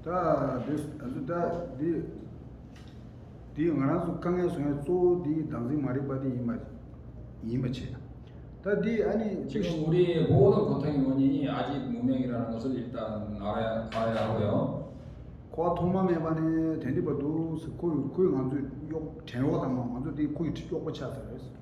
다 아주 디 ngaransu kange songe so 디 당시 말이 바디 이마치 다디 아니 지금 우리 모든 고통의 원인이 아직 무명이라는 것을 일단 알아야 하고요. 과 통마메 바네 덴디버도 코이 간주 욕 대화가 먼저 디 코이 욕 받쳐서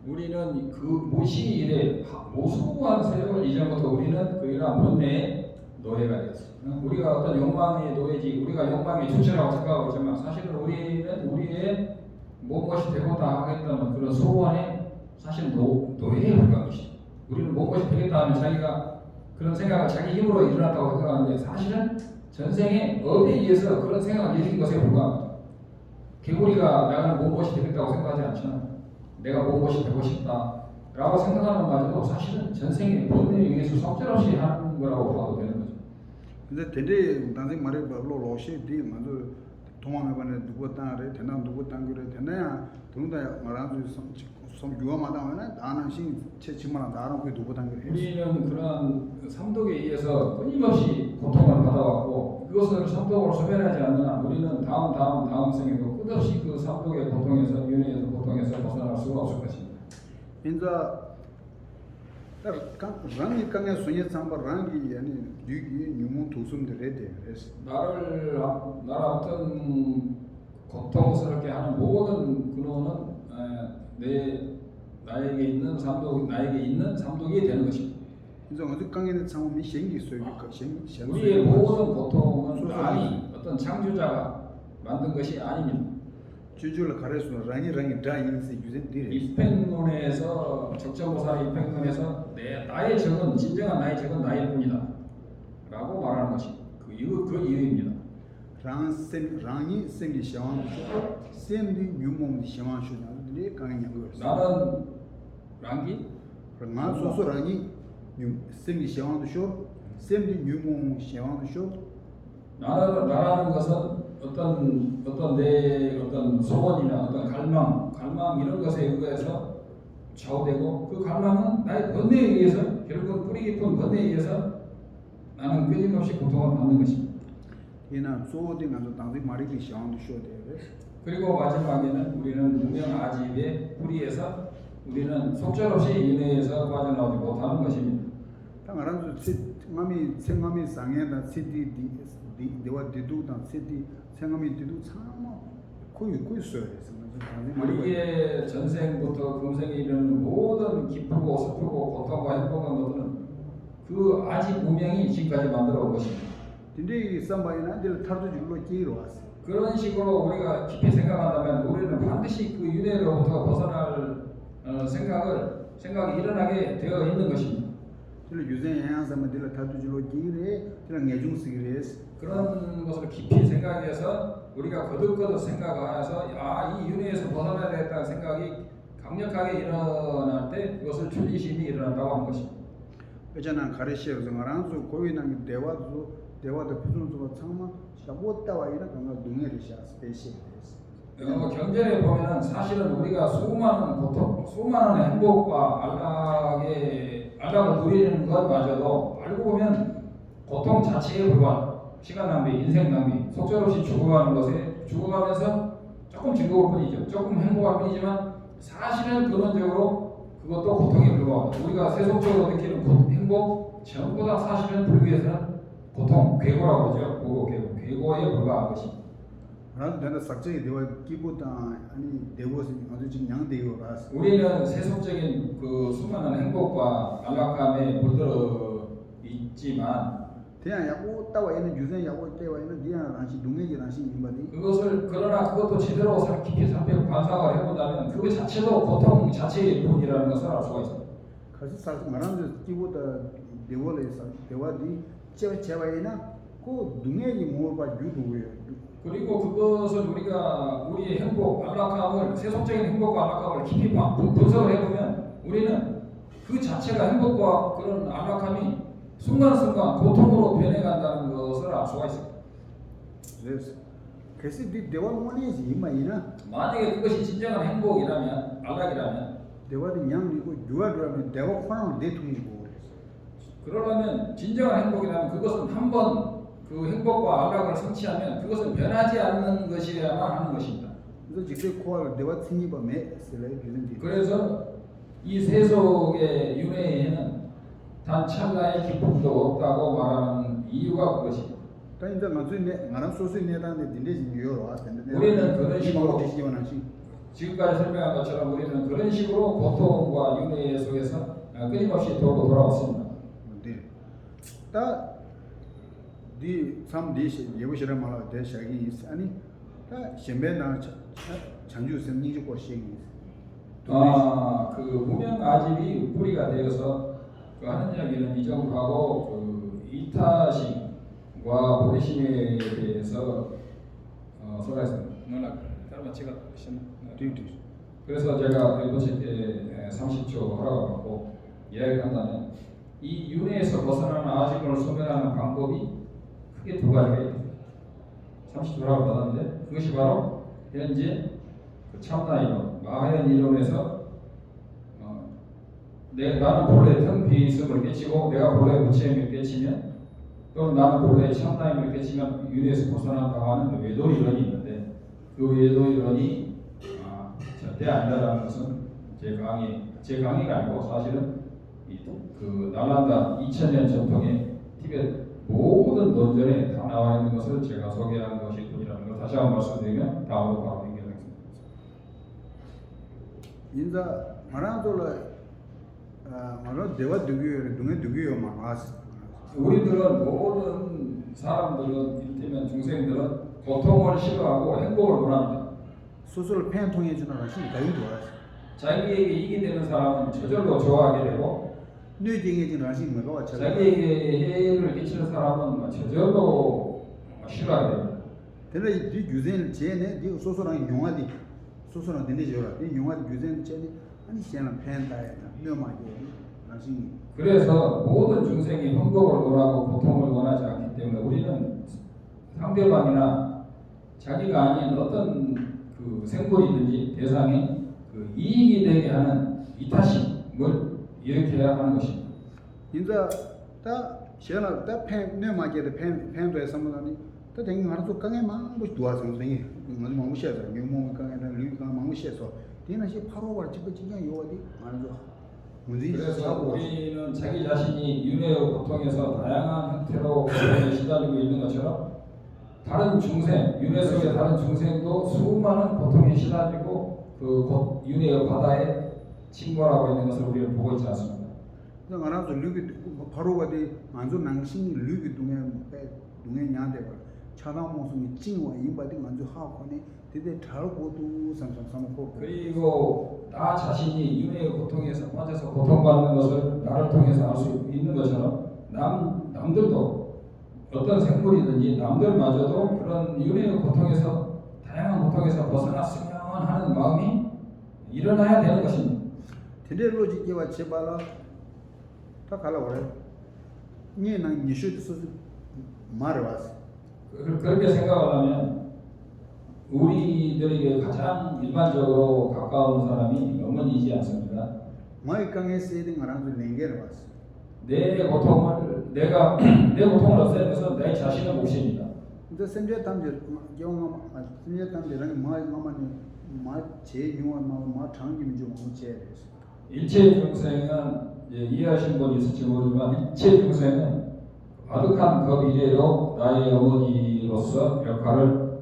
우리는 그 무시일에 무수한 세월 이전부터 우리는 그 이러한 번뇌의 노예가 되었어. 우리가 어떤 욕망의 노예지, 우리가 욕망의 주체라고 생각하고 있지만 사실은 우리는 우리의 무엇이 되고자 하겠다는 그런 소원에 사실 노예에 불과한 것이죠. 우리는 무엇이 되겠다 하면 자기가 그런 생각을 자기 힘으로 일어났다고 생각하는데 사실은 전생에 업에 의해서 그런 생각을 일으킨 것에 불과합니다. 개구리가 나는 무엇이 되겠다고 생각하지 않잖아. 내가 무엇이 되고 싶다 라고 생각하는 말도 사실은 전생에 본능에 의해서 속절없이 하는 거라고 봐도 되는 거죠. 근데 덴디 당시 말이 바로 로시 디 먼저 통마메 바네 누구 땅에 되나 누구 땅에 되나야 동다 말하는 좀 유화마다는 나는 신 체치만 나는 그 누구 땅에 우리는 그런 삼독에 의해서 끊임없이 고통을 받아왔고 그것을 삼독으로 소멸하지 않는 한 우리는 다음 생에도 끝없이 그 삼독의 고통에서 윤회에서 고통에서 벗어날 수가 없을 것입니다. 인자 랑이 강에 소녀 참바 랑이 아니 유기 유문 도숨들에 그래서 나라 어떤 고통스럽게 하는 모든 근원은 나에게 있는 삼독이 되는 것입니다. 인자 어디 강에는 참음이 생기 있어요. 우리의 모든 고통은 남이 어떤 창조자가 만든 것이 아닙니다. 주주를 가려서 랑이 다인스 유전 디레 입행론에서 적정보살의 입행론에서 나의 적은 진정한 나의 적은 나일 뿐이다 라고 말하는 것이 그 이유입니다. 랑이 생기 시원 셈디 유몽 시원 쇼나들이 강에 양거 나는 랑기 랑 소소 랑이 생기 시원도 쇼 셈디 유몽 시원도 쇼 나라는 것은 어떤 내 어떤 소원이나 어떤 갈망 이런 것에 의해서 좌우되고 그 갈망은 나의 번뇌에 의해서 결국은 뿌리 깊은 번뇌에 의해서 나는 끊임없이 고통을 받는 것입니다. 이나 소딩 안도 당시 말이 시원도 쇼데 그리고 마지막에는 우리는 무명아집의 뿌리에서 우리는 속절없이 인해에서 빠져나오지 못하는 것입니다. 당하란도 마미 생마미 상에다 시디 대와 디두단 시디 생마미 디두 참마 거의 써요. 우리의 전생부터 금생에 이르는 모든 기쁘고 슬프고 고통과 행복한 것들은 그 아직 무명이 지금까지 만들어 온 것입니다. 근데 삼바이나 들 타르주로 끼로 왔어. 그런 식으로 우리가 깊이 생각한다면 우리는 반드시 그 윤회로부터 벗어날 생각이 일어나게 되어 있는 것입니다. 들 유전 양상만 들 타르주로 끼래 들 내중스기레스 그런 것을 깊이 생각해서 우리가 거듭 생각해서 이 윤회에서 벗어나야 되겠다는 생각이 강력하게 일어날 때 그것을 출리심이 일어난다고 하는 것입니다. 그잖아 가르시에서 말한수 고인한 대화도 부순수가 참마 샤보타와 이런 건가 동해리샤 스페이시스. 경전에 보면은 사실은 우리가 수많은 고통, 수많은 행복과 안락을 누리는 것마저도 알고 보면 고통 자체에 불과한 시간 낭비, 인생 낭비, 속절없이 죽어가면서 조금 즐거울 뿐이죠. 조금 행복할 뿐이지만 사실은 근원적으로 그것도 고통에 불과합니다. 우리가 세속적으로 느끼는 행복 전부 다 사실은 불교에서는 고통, 괴고라고 그러죠. 괴고에 불과한 것입니다. 나도 내가 삭제에 대화 기보다 아니 대고서 아주 지금 양대요라. 우리는 세속적인 그 수많은 행복과 안락함에 물들어 있지만 대야 야고 따와 있는 유전 야고 때와 있는 니야 다시 동해지 다시 임바디. 그러나 그것도 제대로 깊이 관상을 해본다면 그 자체도 고통 자체의 뿐이라는 것을 알 수가 있습니다. 가서 사실 말하는 기보다 대화에서 대화디 제와이나 그 동해지 뭐가 유도예요. 그리고 그것을 우리의 행복, 안락함을 세속적인 행복과 안락함을 깊이 분석을 해보면 우리는 그 자체가 행복과 그런 안락함이 순간순간 고통으로 변해간다는 것을 알 수가 있습니다. 그래서 대화원이지 이마이나 만약에 그것이 진정한 행복이라면 안락이라면 대화도 양이고 유아라면 대화 권한을 내통이고 그러려면 진정한 행복이라면 그것은 한번 그 행복과 안락을 성취하면 그것은 변하지 않는 것이어야만 하는 것입니다. 그래서 직접 코알 대화 팀이범에 슬레이 비는지. 그래서 이 세속의 윤회에는 단 찰나의 기쁨도 없다고 말하는 이유가 그것입니다. 그러니까 나중에 나랑 소수의 내단에 딘데지 뉴욕으로 왔는데 우리는 그런 식으로 대시원하시. 지금까지 설명한 것처럼 우리는 그런 식으로 고통과 윤회 속에서 끊임없이 돌고 돌아왔습니다. 네. 디 삼디시 예보시라 말아 대샤기 아니 다 셴베나 장주 생리지 고시기. 그 무명 아집이 뿌리가 되어서 그 하는 이야기는 이정하고 그 이타식과 보내심에 대해서 설했습니다. 누나 따로 제가 뒤뒤. 그래서 제가 일본식 때 30초 허락을 받고 이야기한다면 이 윤회에서 벗어나는 아집을 소멸하는 방법이 크게 두 가지가 있습니다. 30초 허락을 받았는데 그것이 바로 현재 그 참나 이론, 마하연 이론에서 나는 본래 텅비있음을 깨치고 내가 본래 무체임을 깨치면 또는 나는 본래 참나임을 깨치면 윤회에서 벗어난다고 하는 외도 이론이 있는데 그 외도 이론이 절대 아니다라는 것은 제 강의가 아니고 사실은 그 나란다 2000년 전통의 티벳 모든 논전에 다 나와 있는 것을 제가 소개하는 것일 뿐이라는 걸 다시 한번 말씀드리면 다음으로 바로 연결하겠습니다. 인자 마란돌라 마란 대화 두기요 동에 두기요 마스. 우리들은 모든 사람들은 이를테면 중생들은 고통을 싫어하고 행복을 원합니다. 소설 팬 통해 주는 것이 다이 좋아요. 자기에게 이익이 되는 사람은 저절로 좋아하게 되고 뇌딩에 주는 것이 뭐가 자기에게 해를 끼치는 사람은 저절로 싫어하게 됩니다. 근데 이 유전 제네 이 소설한 용화디 소설한 되는 저라 이 용화디 유전 제네 아니 시에는 팬다에 묘마게 나신 그래서 모든 중생이 행복을 원하고 고통을 원하지 않기 때문에 우리는 상대방이나 자기가 아닌 어떤 그 생물이든지 대상이 그 이익이 되게 하는 이타심을 일으켜야 하는 것입니다. 인자 다 시에는 다팬 묘마게 팬도에 선물하니 또 댕이 하나도 강에 망고 도와서 댕이 먼저 망무시해서 묘몽 강에다 류가 망무시해서 뒤나시 파로가 찍고 진짜 요어디 말죠. 그래서 우리는 자기 자신이 윤회의 고통에서 다양한 형태로 고통에 시달리고 있는 것처럼 다른 중생, 윤회 속의 다른 중생도 수많은 고통에 시달리고 그 윤회의 바다에 침몰하고 있는 것을 우리는 보고 있지 않습니다. 그래서 알아서 류기 파로가 돼 안조 낭신이 류기 동에 냐대가 차단 모습이 찡와 이바디 안조 하고네 되게 달고도 상상하고 그리고 나 자신이 윤회의 고통에서 빠져서 고통받는 것을 나를 통해서 알 수 있는 것처럼 남들도 어떤 생물이든지 남들마저도 그런 윤회의 고통에서 다양한 고통에서 벗어났으면 하는 마음이 일어나야 되는 것입니다. 테레로지기와 제발라 다 갈아버려. 니는 니슈도 말해왔어. 그렇게 생각을 하면 우리들에게 가장 일반적으로 가까운 사람이 어머니이지 않습니까? 마이강에 세딩 알아서 랭게를 왔어. 내 고통을 없애는 것은 내 자신의 몫입니다. 근데 선제 담제 경험 선제 담제라는 마마니 마 제용한 마 장기민 좀 문제에 대해서. 일체 중생은 이해하신 분이 있을지 모르지만 일체 중생은 아득한 그 이래로 나의 어머니로서 역할을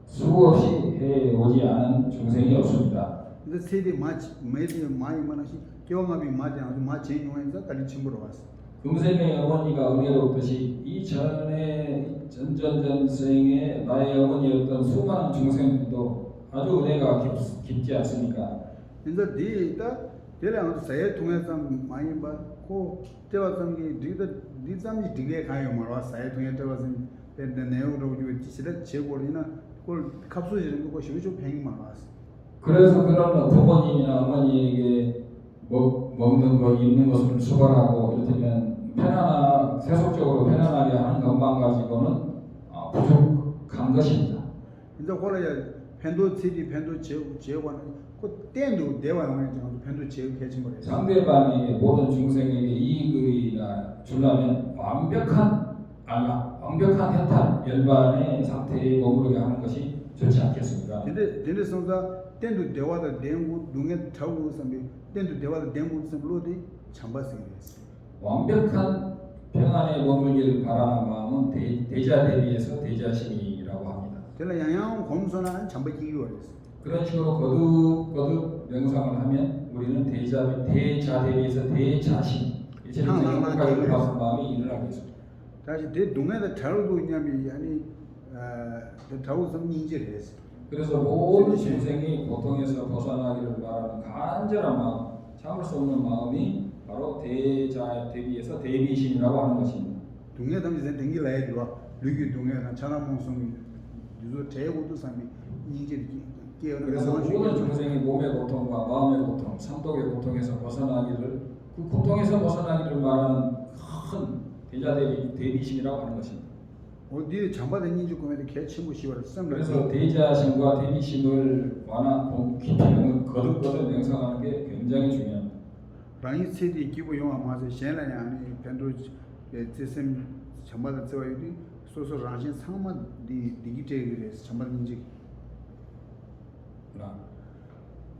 수없이 해오지 않은 중생이 없습니다. 근데 세대 매디 많이 많아시 경험이 맞지 않아서 마 제용해서 가르침으로 왔어. 금생의 어머니가 은혜롭듯이 이전의 전전전생의 나의 어머니였던 수많은 중생들도 아주 은혜가 깊지 않습니까? 근데 네가 대략 사회 통해서 많이 받고 대화성이 네 잠이 되게 가요 말아 사회 통해 대화성 내용으로 지시를 제고리나 그걸 값수지는 거 쉬우죠 팽이 많았어. 그래서 그런 부모님이나 어머니에게 먹는 거 입는 것을 수발하고 이를테면 세속적으로 편안하게 하는 것만 가지고는 부족한 것입니다. 이제 원래 팬도 CD 팬도 제어하는 그 땐도 대화하는 거 팬도 제어 개진 거예요. 상대방에게 모든 중생에게 이익이나 주려면 완벽한 완벽한 해탈, 열반의 상태에 머무르게 하는 것이 좋지 않겠습니까? 근데 성자 땐도 대화다 대고 눈에 타고 선비 땐도 대화다 대고 선로디 참바스이랬어. 완벽한 평안에 머물길 바라는 마음은 대자 대비해서 대자심이라고 합니다. 제가 양양 공손한 참바기기 원했어. 그런 식으로 거듭 명상을 하면 우리는 대자 대비해서 대자심, 일체적인 행복하게 바라는 마음이 일어나게 됩니다. 다시 대 동네에 타고도 있냐면 아니 타고 선 인지했어. 그래서 모든 중생이 고통에서 벗어나기를 바라는 간절한 마음, 참을 수 없는 마음이 바로 대자 대비해서 대비심이라고 하는 것입니다. 동네 담에서 댕기라야 들어. 류기 동네나 천하몽성 유도 대고도 삼이 인지 그래서 모든 중생이 몸의 고통과 마음의 고통, 삼독의 고통에서 벗어나기를 그 고통에서 벗어나기를 말하는 큰 대자 대비심이라고 하는 것입니다. 어디 잠바된 인지 꿈에도 개치고 시월 쌈. 그래서 대자심과 대비심을 깊이 거듭 명상하는 게 굉장히 중요합니다. 라인 세디 기부 용아 마서 셴라야 아니 벤도 제셈 잠바다 저어디 소소 라신 상만 디기테그레스 잠바된 인지.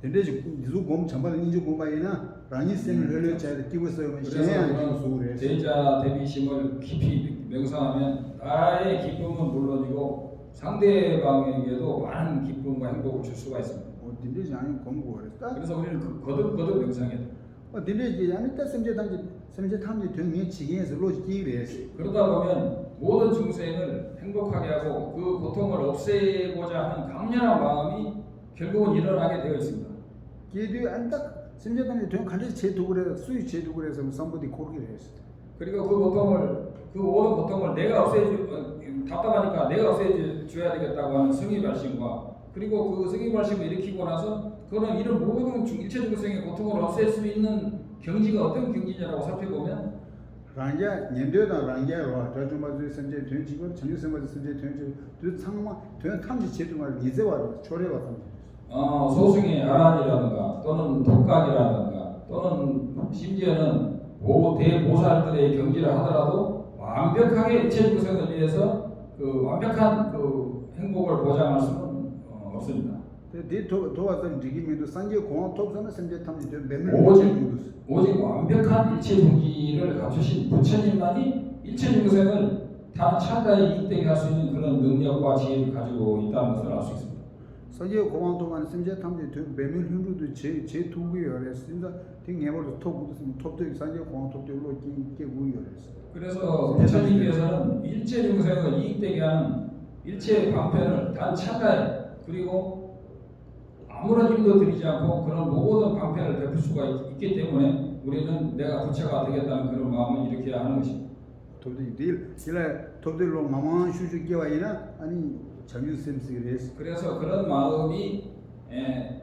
근데 지금 곰 잠바된 인지 곰바이나 라인 셈을 흘려 자야 기부 써면 셴라야 소그레스. 대자 대비심을 깊이 명상하면 나의 기쁨은 물론이고 상대방에게도 많은 기쁨과 행복을 줄 수가 있습니다. 딘데지 아니 공부하랬다. 그래서 우리는 거듭 명상해야 돼요. 딘데지 아니 때 semje 탐지 등에 지게에서 로지기레스. 그러다 보면 모든 중생을 행복하게 하고 그 고통을 없애고자 하는 강렬한 마음이 결국은 일어나게 되어 있습니다. 기도 안딱 semje 탐지 등 간지 제도그래 수익 제도그래서 somebody 코르기레스. 그리고 그 모든 고통을 내가 답답하니까 내가 없애줘야 되겠다고 하는 승의 발심과 그리고 그 승의 발심을 일으키고 나서 그는 이런 모든 일체 중생의 고통을 없앨 수 있는 경지가 어떤 경지냐라고 살펴보면 랑자 년도다 랑자로 저주마주 semje 등 지금 전주 semje semje 등 상마 등 탐지 제도가 이제와 초래와 탐지. 소승의 아란이라든가 또는 독각이라든가 또는 심지어는 대보살들의 경지를 하더라도 완벽하게 일체 중생을 위해서 그 완벽한 그 행복을 보장할 수는 없습니다. 도와서 지금에도 상계 공원 톱선은 semje 탐지 된 오직 완벽한 일체 중지를 갖추신 부처님만이 일체 중생을 단 찰나에 이익되게 할 수 있는 그런 능력과 지혜를 가지고 있다는 것을 알 수 있습니다. 상계 공원 동안 semje 탐지 된 매물 힘도 제 도구여래. 진짜 등에버도 톱도 상계 공원 톱도로 끼게 구여랬어. 그래서 부처님께서는 일체 중생을 이익되게 하는 일체 방편을 단 찰나에 그리고 아무런 힘도 들이지 않고 그런 모든 방편을 베풀 수가 있기 때문에 우리는 내가 부처가 되겠다는 그런 마음을 일으켜야 하는 것입니다. 톱들로 마만 슈슈기와이나 아니 자유샘스레스. 그래서 그런 마음이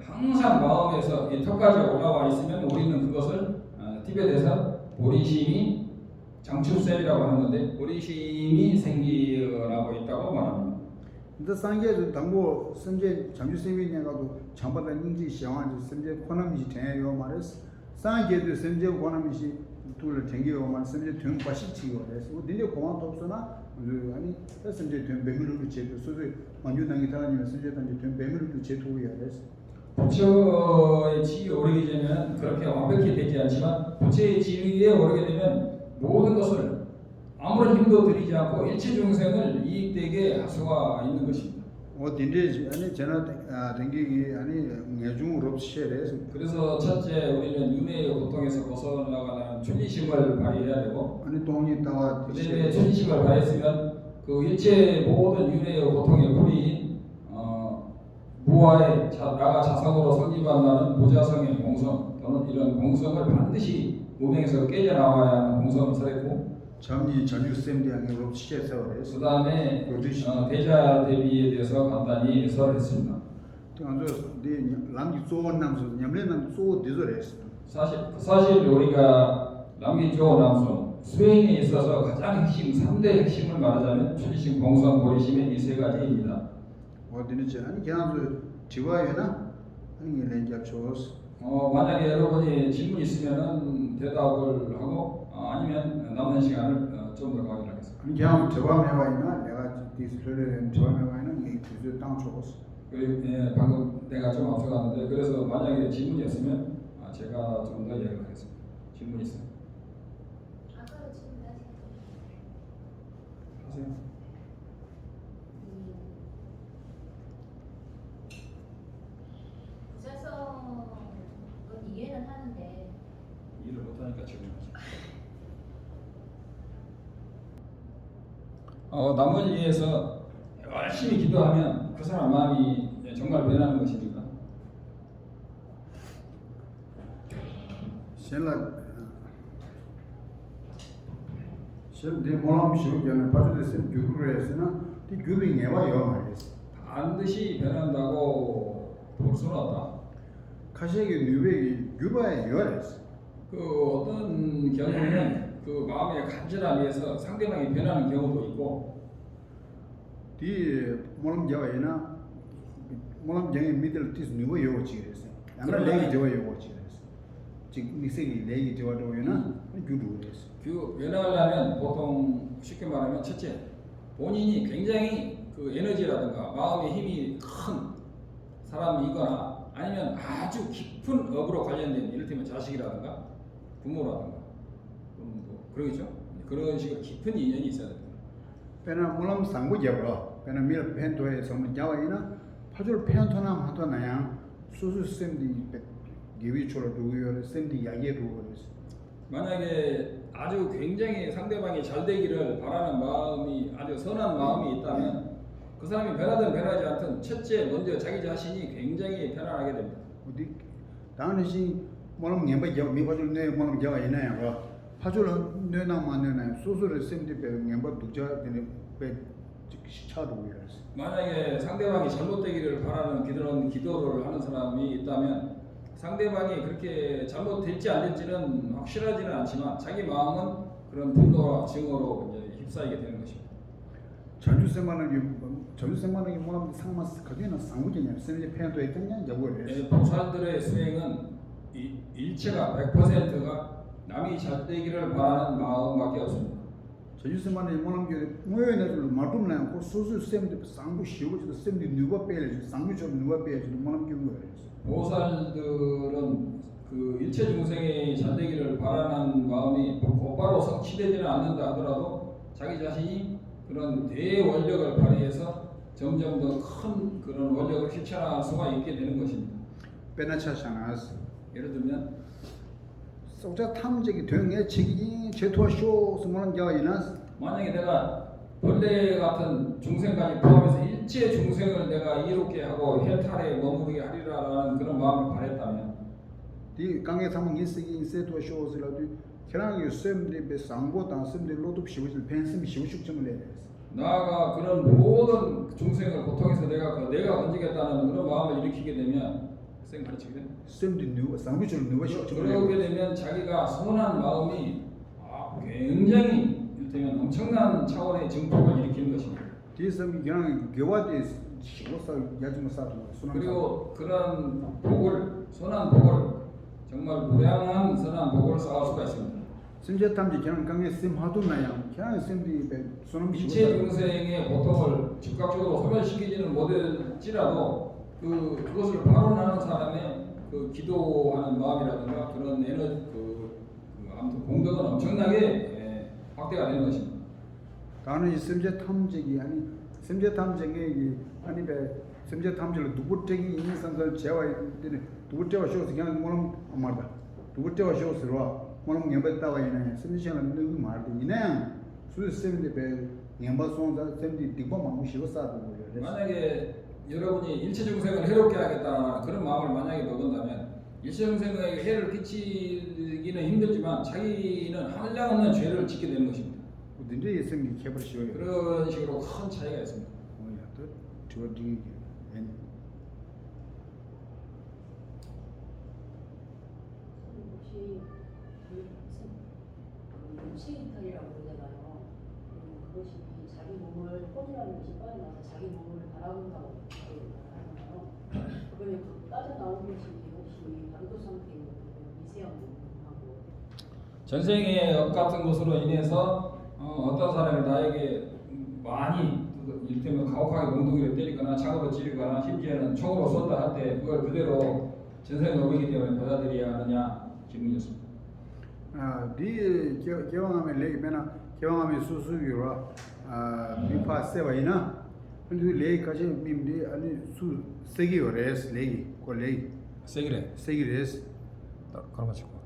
항상 마음에서 이 턱까지 올라와 있으면 우리는 그것을 티벳에서 보리심이 장축샘이라고 하는 건데 보리심이 생기어나고 있다고 말합니다. 근데 상계도 당고 semje 장주sem이냐가도 장바다 인지 시황이 semje 코나미지 대요 말했어. 상계도 semje 코나미지 둘을 댕겨요 말 semje 등 바시치고 그래서 근데 공원 톱서나 아니 semje 등 배밀로 제도 소소 만주당이 다니면 semje 단지 등 배밀로 제도야 그래서 부처의 지위에 오르게 되면 그렇게 완벽히 되지 않지만 부처의 지위에 오르게 되면 모든 것을 아무런 힘도 들이지 않고 일체 중생을 이익되게 할 수가 있는 것입니다. 딘데 아니 제나 댕기기 아니 내중으로 쉐레스. 그래서 첫째 우리는 윤회의 고통에서 벗어나가는 출리심을 발휘해야 되고 아니 동이 따와 그다음에 출리심을 발휘했으면 그 일체 모든 윤회의 고통의 뿌리인 무아의 나가 자성으로 성립한다는 보자성의 공성 또는 이런 공성을 반드시 무명에서 깨져나와야 하는 공성을 설했고 점이 전유쌤대왕으로 시켜서 그래서 그 다음에 대자 대비에 대해서 간단히 설했습니다. 남기 좋은 남수 냠래는 쏘 되더랬어. 사실 우리가 남기 좋은 남수 수행에 있어서 가장 핵심 3대 핵심을 말하자면 출리심, 공성, 보리심의 이 세 가지입니다. 어디는지 아니 그냥 지와야나 아니 랭잡 초스. 만약에 여러분이 질문 있으면은 대답을 하고 아니면 남는 시간을 좀 더 가지도록 거죠. 그냥 저밤에와이나 내가 디스플레이는 저밤에와이는 이 그저 땅 적었어. 그리고 방금 내가 좀 앞서갔는데 그래서 만약에 질문이 있으면 제가 좀 더 이야기를 하겠습니다. 질문 있어요? 아까도 질문 하세요. 부자성은 이해는 하는데 일을 못하니까 질문하죠. 남을 위해서 열심히 기도하면 그 사람 마음이 정말 변하는 것입니까? 내 모람 시우견을 봐주듯이 교육을 했으나 이 교육이 내와 영화였어. 반드시 변한다고 볼 수는 없다. 가시에게 뉴백이 유바에 열했어. 그 어떤 경우는 그 마음의 간절함에서 상대방이 변하는 경우도 있고, 디 모람 자와이나 모람 장의 미들 티스 뉴바 요치랬어. 아마 내기 저와 요치랬어. 지금 미세기 내기 저와도이나 교육을 변화하려면 보통 쉽게 말하면 첫째, 본인이 굉장히 그 에너지라든가 마음의 힘이 큰 사람이거나 아니면 아주 깊은 업으로 관련된 이를테면 자식이라든가 부모라든가 뭐 그러겠죠. 그런 식으로 깊은 인연이 있어야 됩니다. 페나 모람 상고 잡아. 페나 밀 펜토에 섬 자와이나 파줄 펜토나 하더나야 수수 쌤디 기위초로 두고요. 쌤디 야예로 그랬어. 만약에 아주 굉장히 상대방이 잘 되기를 바라는 마음이 아주 선한 마음이 있다면 그 사람이 변하든 변하지 않든 첫째 먼저 자기 자신이 굉장히 편안하게 됩니다. 어디 당연히 모람 냠바 자 미바줄 내 모람 자와이나야 봐. 파줄 내나만내나 수수를 쌤디 배 냠바 독자 되는 배 시차도 그랬어. 만약에 상대방이 잘못되기를 바라는 기도를 하는 사람이 있다면 상대방이 그렇게 잘못될지 안 될지는 확실하지는 않지만 자기 마음은 그런 분노와 증오로 이제 휩싸이게 되는 것입니다. 전주생만하게 뭐라면 상마스 거기는 상무적이냐 쌤이 펜도 했겠냐 여부에 보살들의 수행은 일체가 100%가 남이 잘 되기를 바라는 마음밖에 없습니다. 전주생만하게 뭐라면 게 뭐에는 말좀나 그 소수 쌤도 상부 쉬고도 쌤이 누가 빼야지 상부 좀 누가 빼야지 뭐라면 게 거예요. 보살들은 그 일체 중생이 잘 되기를 바라는 마음이 곧바로 성취되지는 않는다 하더라도 자기 자신이 그런 대원력을 발휘해서 점점 더 큰 그런 원력을 실천할 수가 있게 되는 것입니다. 빼나차샤나스 예를 들면 속자 탐적이 되는 책이 제토쇼 스모는 자이나스 만약에 내가 벌레 같은 중생까지 포함해서 일체 중생을 내가 이롭게 하고 해탈에 머무르게 하리라라는 그런 마음을 바랬다면 이 강에 사면 이세기 제토쇼스라도 계란이 쌤들 배 상고다 쌤들 로도 시고질 펜스 시고축점을 내야 돼. 나아가 그런 모든 중생을 고통해서 내가 건지겠다는 그런 마음을 일으키게 되면 쌤 가르치거든. 쌤들 누가 상부줄 누가 시고축점을 그러게 되면 자기가 선한 마음이 굉장히 이를테면 엄청난 차원의 증폭을 일으키는 것입니다. 뒤에서 그냥 교화대 시고사 야주모 사도 그리고 그런 복을 선한 복을 정말 무량한 선한 복을 쌓을 수가 있습니다. 심지어 탐지 그냥 강에 쌤 하도나야 그냥 쌤들이 손을 일체 중생의 고통을 즉각적으로 소멸시키지는 못할지라도 그것을 발언하는 사람의 그 기도하는 마음이라든가 그런 아무튼 공덕은 엄청나게 확대가 되는 것입니다. 나는 이 심지어 탐지기 아니 심지어 탐지기 아니 배 심지어 탐지를 누구적인 인상을 제와 있는 누구적인 쇼스 그냥 뭐는 말다 누구적인 쇼스로 뭐는 녀배다와 있는 심지어는 누구 말도 이네 수수 쌤들 배 녀바송자 쌤들 디고 마무시고 사도 만약에 여러분이 일체 중생을 해롭게 하겠다는 그런 마음을 만약에 먹은다면 일체 중생에게 해를 끼치기는 힘들지만 자기는 한량없는 죄를 짓게 되는 것입니다. 어딘데 예수님이 개버시고요. 그런 식으로 큰 차이가 있습니다. 뭐야 또 저기 혹시 육신이탈이라고 그러잖아요. 그것이 자기 몸을 포즈라는 것이 빠져나와서 자기 몸을 바라본다고 하잖아요. 그거는 빠져나온 것이 혹시 반도 상태인 미세한 몸하고 전생의 업 같은 것으로 인해서 어떤 사람이 나에게 이를테면 가혹하게 몽둥이를 때리거나 창으로 찌르거나 심지어는 총으로 쏜다 할 때 그걸 그대로 전선에 넘기기 때문에 받아들여야 하느냐 질문이었습니다. 디 개왕하면 레이 배나 개왕하면 수수기로 비파 세바이나 근데 레이까지 민디 아니 수 세기요 레스 레이 고 레이 세기래. 세기 레스 걸어가지고.